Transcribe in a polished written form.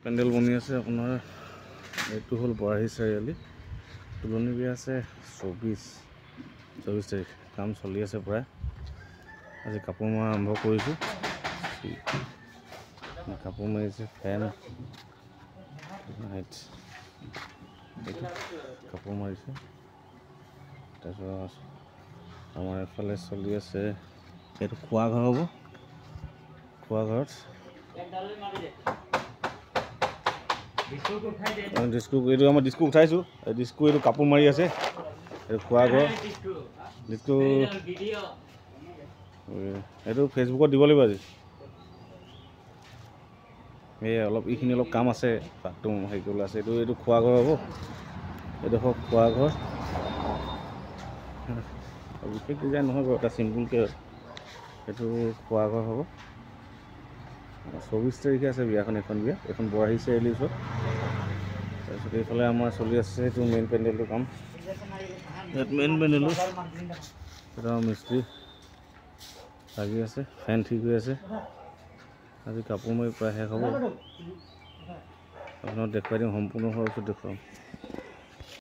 পেণ্ডেল বনি আছে আপোনাৰ এইটো হ'ল বৰাহী চাৰিআলি তুলনি বিয়া আছে 24 তাৰিখ কাম চলি আছে প্ৰায় আজি কাপোৰ মৰা আৰম্ভ কৰিছোঁ কাপোৰ মাৰিছে ফেন লাইট এইটো কাপোৰ মাৰিছে তাৰপিছত আমাৰ এফালে চলি আছে এইটো খোৱা ঘৰ হ'ব খোৱা ঘৰত ডিস্কো এইটো আমাৰ ডিস্কো উঠাইছোঁ ডিস্কো এইটো কাপোৰ মাৰি আছে এইটো খোৱা ঘৰ ডিস্কো এইটো ফেচবুকত দিব লাগিব আজি এই অলপ এইখিনি অলপ কাম আছে পাকটো হেৰি কৰিবলৈ আছে এইটো খোৱা ঘৰ হ'ব এইডোখৰ খোৱা ঘৰ বিশেষ ডিজাইন নহয় বাৰু এটা চিম্পুলকৈ এইটো খোৱা ঘৰ হ'ব 24 তাৰিখে আছে বিয়াখন এখন বিয়া এখন বৰাহী চাৰিআলিৰ ওচৰত তাৰপিছত এইফালে আমাৰ চলি আছে এইটো মেইন পেণ্ডেলটো কাম ইয়াত মেইন পেণ্ডেলটো এটা মিস্ত্ৰী লাগি আছে ফেন ঠিক হৈ আছে আজি কাপোৰ মাৰি প্ৰায় শেষ হ'ব আপোনাক দেখুৱাই দিম সম্পূৰ্ণ হোৱাৰ পিছত দেখুৱাম